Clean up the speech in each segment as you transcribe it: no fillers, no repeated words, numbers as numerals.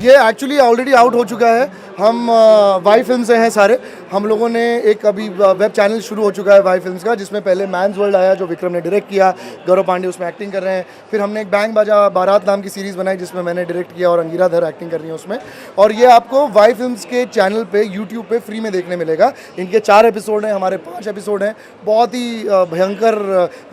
ये actually already out हो चुका है। हम वाई फिल्म से हैं सारे। हम लोगों ने एक अभी वेब चैनल शुरू हो चुका है वाई फिल्म्स का, जिसमें पहले मैंस वर्ल्ड आया जो विक्रम ने डायरेक्ट किया, गौरव पांडे उसमें एक्टिंग कर रहे हैं। फिर हमने एक बैंग बाजा बारात नाम की सीरीज़ बनाई जिसमें मैंने डायरेक्ट किया और अंगिरा धर एक्टिंग कर रही है उसमें। और ये आपको वाई फिल्म्स के चैनल पे यूट्यूब पे फ्री में देखने मिलेगा। इनके 4 एपिसोड हैं, हमारे 5 एपिसोड हैं। बहुत ही भयंकर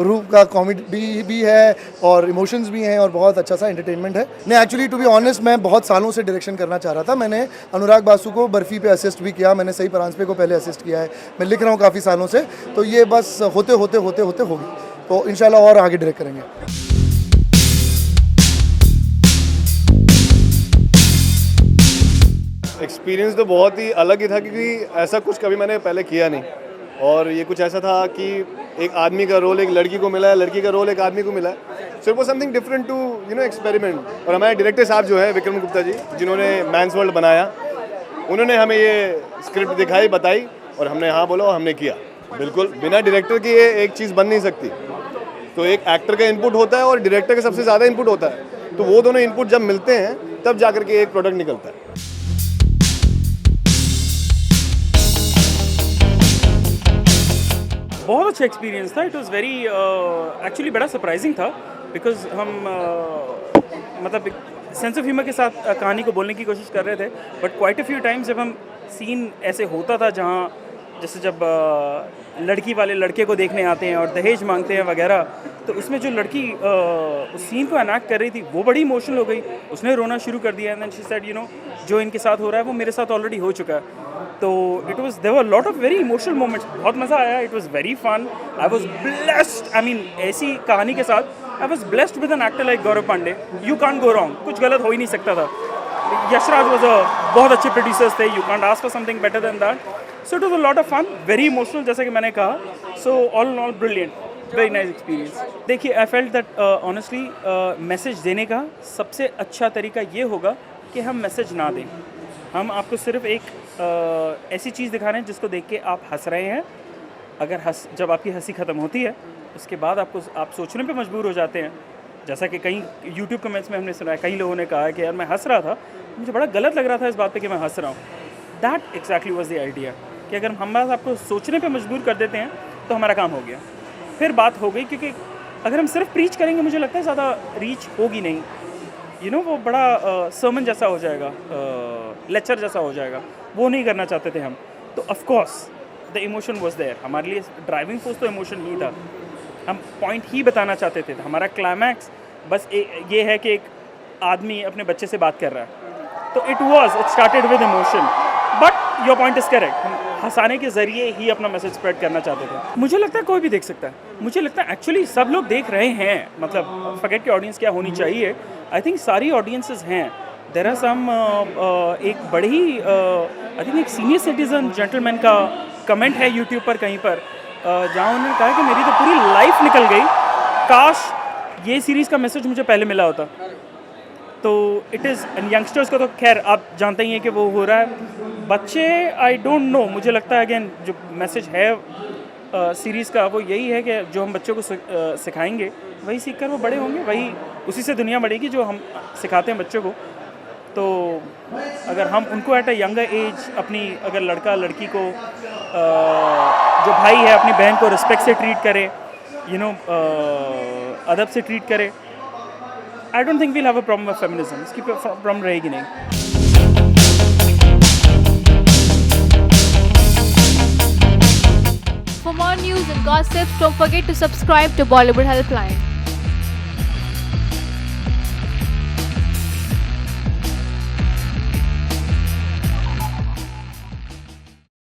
रूप का कॉमेडी भी है और इमोशंस भी हैं और बहुत अच्छा सा एंटरटेनमेंट है। नहीं, एक्चुअली टू बी ऑनेस्ट मैं बहुत सालों से डायरेक्शन करना चाह रहा था। मैंने अनुराग बासु को बर्फी पे असिस्ट भी किया, मैंने सही परांजपे को पहले असिस्ट किया है। मैं लिख रहा हूँ काफ़ी सालों से, तो ये बस होते होते होगी, तो इंशाल्लाह और आगे डायरेक्ट करेंगे। एक्सपीरियंस तो बहुत ही अलग ही था, क्योंकि ऐसा कुछ कभी मैंने पहले किया नहीं। और ये कुछ ऐसा था कि एक आदमी का रोल एक लड़की को मिला है, लड़की का रोल एक आदमी को मिला है। So it was something different to experiment. और हमारे डायरेक्टर साहब जो है विक्रम गुप्ता जी, जिन्होंने मैंस वर्ल्ड बनाया, उन्होंने हमें ये स्क्रिप्ट दिखाई, बताई और हमने हाँ बोला और हमने किया। बिल्कुल बिना डायरेक्टर के ये एक चीज़ बन नहीं सकती। तो एक एक्टर का इनपुट होता है और डायरेक्टर का सबसे ज़्यादा इनपुट होता है। तो वो दोनों इनपुट जब मिलते हैं तब जा कर के एक प्रोडक्ट निकलता है। बहुत अच्छा एक्सपीरियंस था। इट वाज वेरी एक्चुअली बड़ा सरप्राइजिंग था, बिकॉज हम मतलब सेंस ऑफ ह्यूमर के साथ कहानी को बोलने की कोशिश कर रहे थे, but quite a few times जब हम सीन ऐसे होता था जहाँ जैसे जब लड़की वाले लड़के को देखने आते हैं और दहेज मांगते हैं वगैरह, तो उसमें जो लड़की उस सीन को एनैक्ट कर रही थी वो बड़ी इमोशनल हो गई। उसने रोना शुरू कर दिया एंड देन शी सेड जो इनके साथ हो रहा है वो मेरे साथ ऑलरेडी हो चुका है। तो it was there were lot of very emotional moments. बहुत मज़ा आया। It was very fun. I was blessed. I mean ऐसी कहानी के साथ I was blessed with an actor like Gaurav Pandey. You can't go wrong. कुछ गलत हो ही नहीं सकता था। यशराज वाज बहुत अच्छे प्रोड्यूसर्स थे। You can't ask for something better than that. So it was a lot of fun, very emotional जैसा कि मैंने कहा। So all in all brilliant, very nice experience. देखिए, I felt that honestly message देने का सबसे अच्छा तरीका ये होगा कि हम मैसेज ना दें। हम आपको सिर्फ एक ऐसी चीज़ दिखा रहे हैं जिसको देख के आप हंस रहे हैं। अगर जब आपकी हंसी ख़त्म होती है उसके बाद आप सोचने पे मजबूर हो जाते हैं। जैसा कि कई यूट्यूब कमेंट्स में हमने सुना है, कई लोगों ने कहा है कि यार मैं हंस रहा था, मुझे बड़ा गलत लग रहा था इस बात पे कि मैं हंस रहा हूँ। That exactly was the idea कि अगर हम बस आपको सोचने पे मजबूर कर देते हैं तो हमारा काम हो गया। फिर बात हो गई, क्योंकि अगर हम सिर्फ प्रीच करेंगे मुझे लगता है ज़्यादा रीच होगी नहीं। वो बड़ा सर्मन जैसा हो जाएगा, लेक्चर जैसा हो जाएगा। वो नहीं करना चाहते थे हम। तो of course the emotion was there. हमारे लिए ड्राइविंग फोर्स तो इमोशन ही था। हम पॉइंट ही बताना चाहते थे। हमारा क्लाइमैक्स बस ये है कि एक आदमी अपने बच्चे से बात कर रहा है। तो it started with emotion, but your point is correct. हम हंसाने के ज़रिए ही अपना मैसेज स्प्रेड करना चाहते थे। मुझे लगता है कोई भी देख सकता है। मुझे लगता है एक्चुअली सब लोग देख रहे हैं। मतलब फॉरगेट की ऑडियंस क्या होनी चाहिए, आई थिंक सारी ऑडियंसेस हैं। देयर आर सम एक बड़ी ही आई थिंक एक सीनियर सिटीजन जेंटलमैन का कमेंट है यूट्यूब पर कहीं पर, जहाँ उन्होंने कहा कि मेरी तो पूरी लाइफ निकल गई, काश ये सीरीज़ का मैसेज मुझे पहले मिला होता। तो इट इज़ यंगस्टर्स को तो खैर आप जानते ही हैं कि वो हो रहा है। बच्चे आई डोंट नो, मुझे लगता है अगेन जो मैसेज है सीरीज़ का वो यही है कि जो हम बच्चों को सिखाएंगे वही सीखकर वो बड़े होंगे, वही उसी से दुनिया बढ़ेगी जो हम सिखाते हैं बच्चों को। तो अगर हम उनको एट अ यंगर एज अपनी अगर लड़का लड़की को जो भाई है अपनी बहन को रिस्पेक्ट से ट्रीट करे, अदब से ट्रीट करे, I don't think we'll have a problem with feminism. इसकी प्रॉब्लम रहेगी नहीं। For more news and gossip, don't forget to subscribe to Bollywood Helpline.